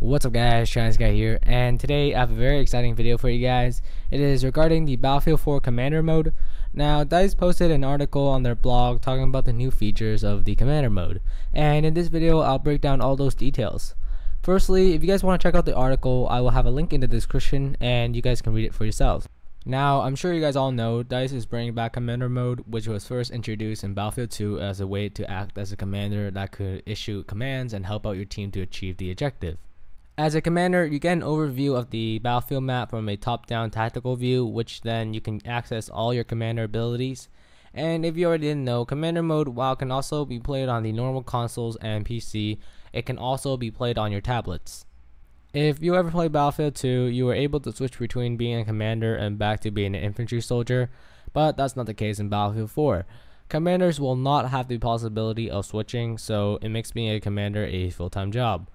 What's up guys, China's Guy here, and today I have a very exciting video for you guys. It is regarding the Battlefield 4 Commander mode. Now, DICE posted an article on their blog talking about the new features of the Commander mode, and in this video I'll break down all those details. Firstly, if you guys want to check out the article, I will have a link in the description and you guys can read it for yourselves. Now, I'm sure you guys all know DICE is bringing back Commander mode, which was first introduced in Battlefield 2 as a way to act as a commander that could issue commands and help out your team to achieve the objective. As a commander, you get an overview of the battlefield map from a top-down tactical view, which then you can access all your commander abilities. And if you already didn't know, commander mode, while it can also be played on the normal consoles and PC, it can also be played on your tablets. If you ever played Battlefield 2, you were able to switch between being a commander and back to being an infantry soldier, but that's not the case in Battlefield 4. Commanders will not have the possibility of switching, so it makes being a commander a full-time job.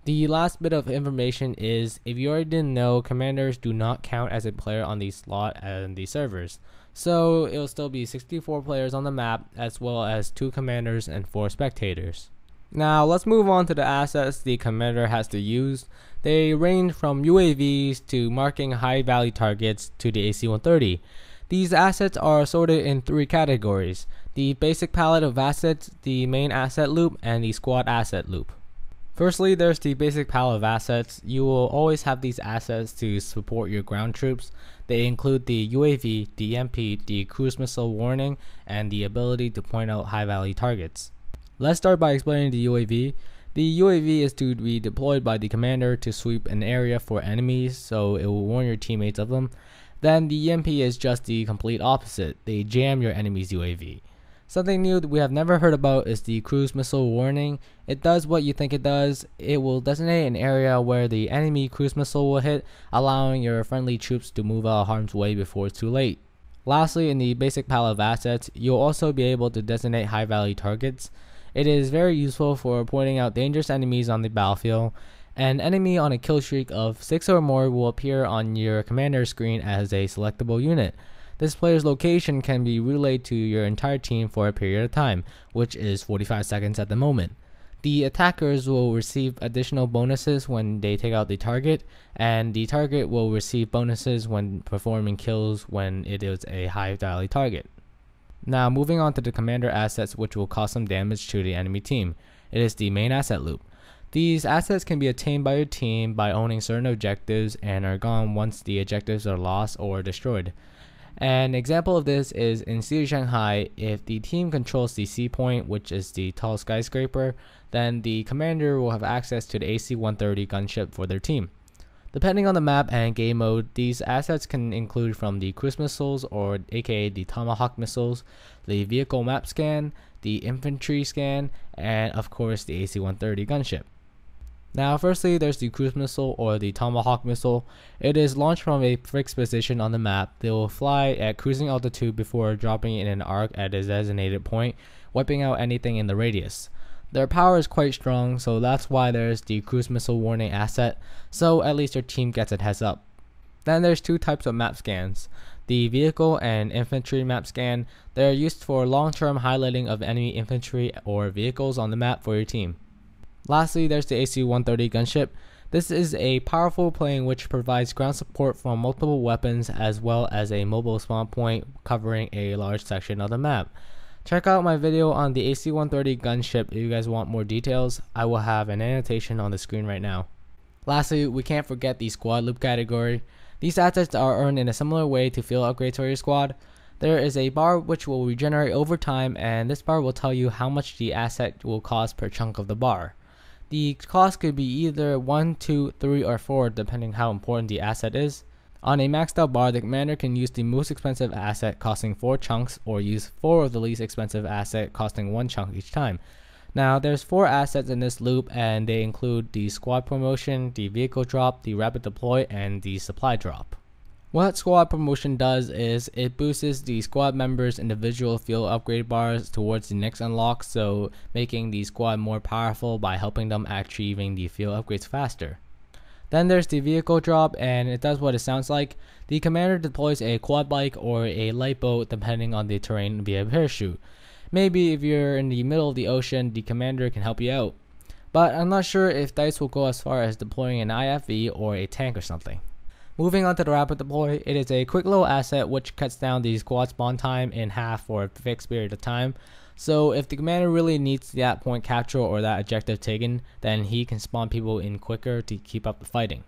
The last bit of information is, if you already didn't know, commanders do not count as a player on the slot and the servers. So it will still be 64 players on the map, as well as 2 commanders and 4 spectators. Now let's move on to the assets the commander has to use. They range from UAVs to marking high value targets to the AC-130. These assets are sorted in 3 categories: the basic palette of assets, the main asset loop, and the squad asset loop. Firstly, there's the basic palette of assets. You will always have these assets to support your ground troops. They include the UAV, the EMP, the cruise missile warning, and the ability to point out high value targets. Let's start by explaining the UAV. The UAV is to be deployed by the commander to sweep an area for enemies, so it will warn your teammates of them. Then the EMP is just the complete opposite. They jam your enemy's UAV. Something new that we have never heard about is the cruise missile warning. It does what you think it does. It will designate an area where the enemy cruise missile will hit, allowing your friendly troops to move out of harm's way before it's too late. Lastly, in the basic palette of assets, you'll also be able to designate high value targets. It is very useful for pointing out dangerous enemies on the battlefield. An enemy on a kill streak of 6 or more will appear on your commander screen as a selectable unit. This player's location can be relayed to your entire team for a period of time, which is 45 seconds at the moment. The attackers will receive additional bonuses when they take out the target, and the target will receive bonuses when performing kills when it is a high value target. Now moving on to the commander assets, which will cause some damage to the enemy team. It is the main asset loop. These assets can be attained by your team by owning certain objectives and are gone once the objectives are lost or destroyed. An example of this is in Siege Shanghai. If the team controls the C point, which is the tall skyscraper, then the commander will have access to the AC-130 gunship for their team. Depending on the map and game mode, these assets can include from the cruise missiles, or aka the Tomahawk missiles, the vehicle map scan, the infantry scan, and of course the AC-130 gunship. Now firstly, there's the cruise missile or the Tomahawk missile. It is launched from a fixed position on the map. They will fly at cruising altitude before dropping in an arc at a designated point, wiping out anything in the radius. Their power is quite strong, so that's why there's the cruise missile warning asset, so at least your team gets a heads up. Then there's 2 types of map scans. The vehicle and infantry map scan. They are used for long-term highlighting of enemy infantry or vehicles on the map for your team. Lastly, there's the AC-130 gunship. This is a powerful plane which provides ground support from multiple weapons as well as a mobile spawn point covering a large section of the map. Check out my video on the AC-130 gunship if you guys want more details. I will have an annotation on the screen right now. Lastly, we can't forget the squad loop category. These assets are earned in a similar way to field upgrades for your squad. There is a bar which will regenerate over time, and this bar will tell you how much the asset will cost per chunk of the bar. The cost could be either 1, 2, 3, or 4 depending how important the asset is. On a maxed out bar, the commander can use the most expensive asset costing 4 chunks, or use 4 of the least expensive asset costing 1 chunk each time. Now there's 4 assets in this loop, and they include the squad promotion, the vehicle drop, the rapid deploy, and the supply drop. What squad promotion does is it boosts the squad members' individual field upgrade bars towards the next unlock, so making the squad more powerful by helping them achieving the field upgrades faster. Then there's the vehicle drop, and it does what it sounds like. The commander deploys a quad bike or a light boat depending on the terrain via parachute. Maybe if you're in the middle of the ocean, the commander can help you out. but I'm not sure if DICE will go as far as deploying an IFV or a tank or something. Moving on to the rapid deploy, it is a quick little asset which cuts down the squad spawn time in half for a fixed period of time. So if the commander really needs that point capture or that objective taken, then he can spawn people in quicker to keep up the fighting.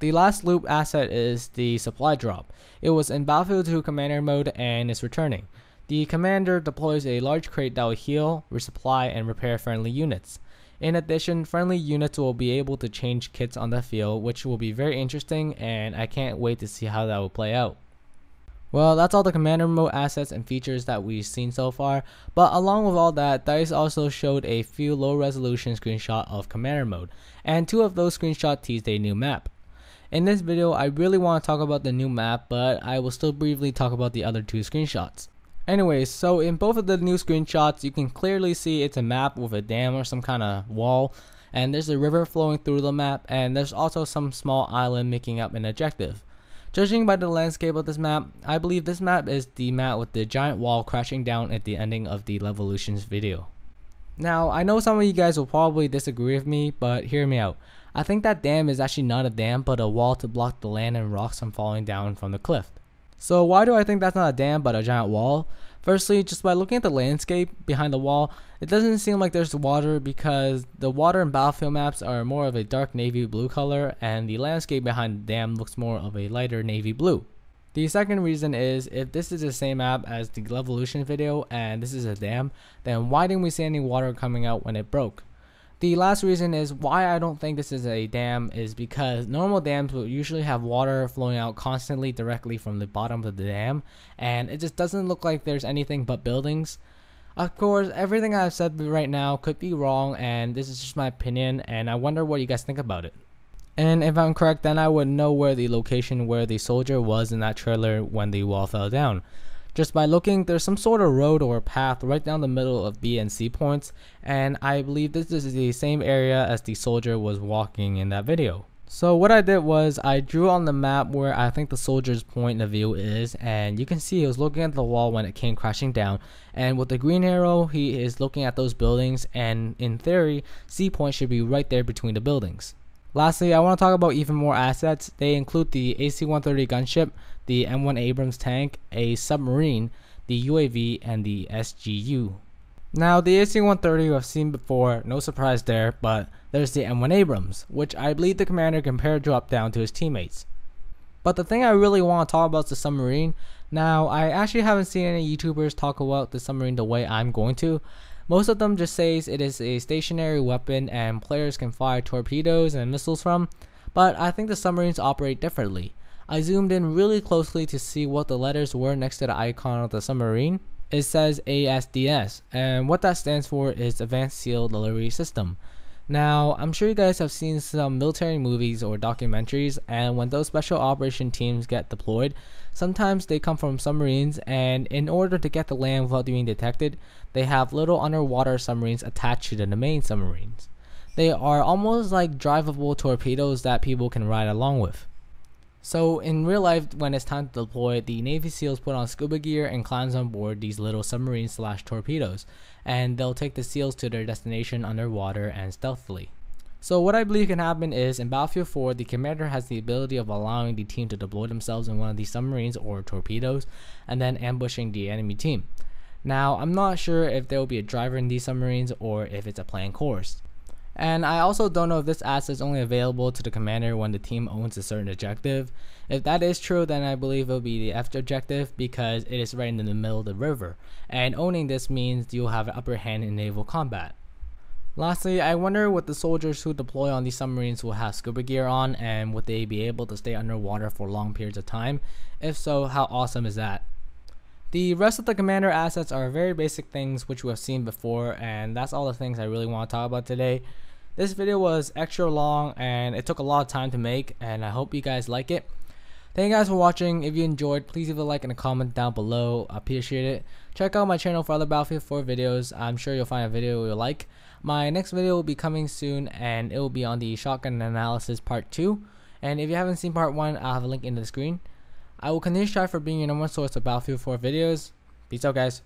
The last loop asset is the supply drop. It was in Battlefield 2 commander mode and is returning. The commander deploys a large crate that will heal, resupply, and repair friendly units. In addition, friendly units will be able to change kits on the field, which will be very interesting, and I can't wait to see how that will play out. Well, that's all the commander mode assets and features that we've seen so far, but along with all that, DICE also showed a few low resolution screenshots of commander mode, and 2 of those screenshots teased a new map. In this video, I really want to talk about the new map, but I will still briefly talk about the other 2 screenshots. Anyways, so in both of the new screenshots, you can clearly see it's a map with a dam or some kind of wall, and there's a river flowing through the map, and there's also some small island making up an objective. Judging by the landscape of this map, I believe this map is the map with the giant wall crashing down at the ending of the Levolution's video. Now, I know some of you guys will probably disagree with me, but hear me out. I think that dam is actually not a dam, but a wall to block the land and rocks from falling down from the cliff. So why do I think that's not a dam but a giant wall? Firstly, just by looking at the landscape behind the wall, it doesn't seem like there's water because the water in Battlefield maps are more of a dark navy blue color and the landscape behind the dam looks more of a lighter navy blue. The second reason is if this is the same map as the Levolution video and this is a dam, then why didn't we see any water coming out when it broke? The last reason is why I don't think this is a dam is because normal dams will usually have water flowing out constantly directly from the bottom of the dam, and it just doesn't look like there's anything but buildings. Of course, everything I've said right now could be wrong, and this is just my opinion, and I wonder what you guys think about it. And if I'm correct, then I would know where the location where the soldier was in that trailer when the wall fell down. Just by looking, there's some sort of road or path right down the middle of B and C points, and I believe this is the same area as the soldier was walking in that video. So what I did was I drew on the map where I think the soldier's point of view is, and you can see he was looking at the wall when it came crashing down, and with the green arrow he is looking at those buildings, and in theory C point should be right there between the buildings. Lastly, I want to talk about even more assets. They include the AC-130 gunship, the M1 Abrams tank, a submarine, the UAV, and the SGU. Now, the AC-130 you have seen before, no surprise there, but there's the M1 Abrams, which I believe the commander can drop down to his teammates. But the thing I really want to talk about is the submarine. Now, I actually haven't seen any YouTubers talk about the submarine the way I'm going to. Most of them just says it is a stationary weapon and players can fire torpedoes and missiles from, but I think the submarines operate differently. I zoomed in really closely to see what the letters were next to the icon of the submarine. It says ASDS, and what that stands for is Advanced Seal Delivery System. Now, I'm sure you guys have seen some military movies or documentaries, and when those special operation teams get deployed, sometimes they come from submarines, and in order to get to land without being detected, they have little underwater submarines attached to the main submarines. They are almost like drivable torpedoes that people can ride along with. So in real life, when it's time to deploy, the Navy SEALs put on scuba gear and climbs on board these little submarines / torpedoes, and they'll take the SEALs to their destination underwater and stealthily. So what I believe can happen is in Battlefield 4, the commander has the ability of allowing the team to deploy themselves in one of these submarines or torpedoes and then ambushing the enemy team. Now, I'm not sure if there will be a driver in these submarines or if it's a planned course. And I also don't know if this asset is only available to the commander when the team owns a certain objective. If that is true, then I believe it will be the F objective because it is right in the middle of the river, and owning this means you'll have an upper hand in naval combat. Lastly, I wonder what the soldiers who deploy on these submarines will have scuba gear on, and would they be able to stay underwater for long periods of time? If so, how awesome is that? The rest of the commander assets are very basic things which we have seen before, and that's all the things I really want to talk about today. This video was extra long and it took a lot of time to make, and I hope you guys like it. Thank you guys for watching. If you enjoyed, please leave a like and a comment down below. I appreciate it. Check out my channel for other Battlefield 4 videos. I'm sure you'll find a video you'll like. My next video will be coming soon, and it will be on the shotgun analysis part 2. And if you haven't seen part 1, I'll have a link in the screen. I will continue to strive for being your #1 source of Battlefield 4 videos. Peace out, guys.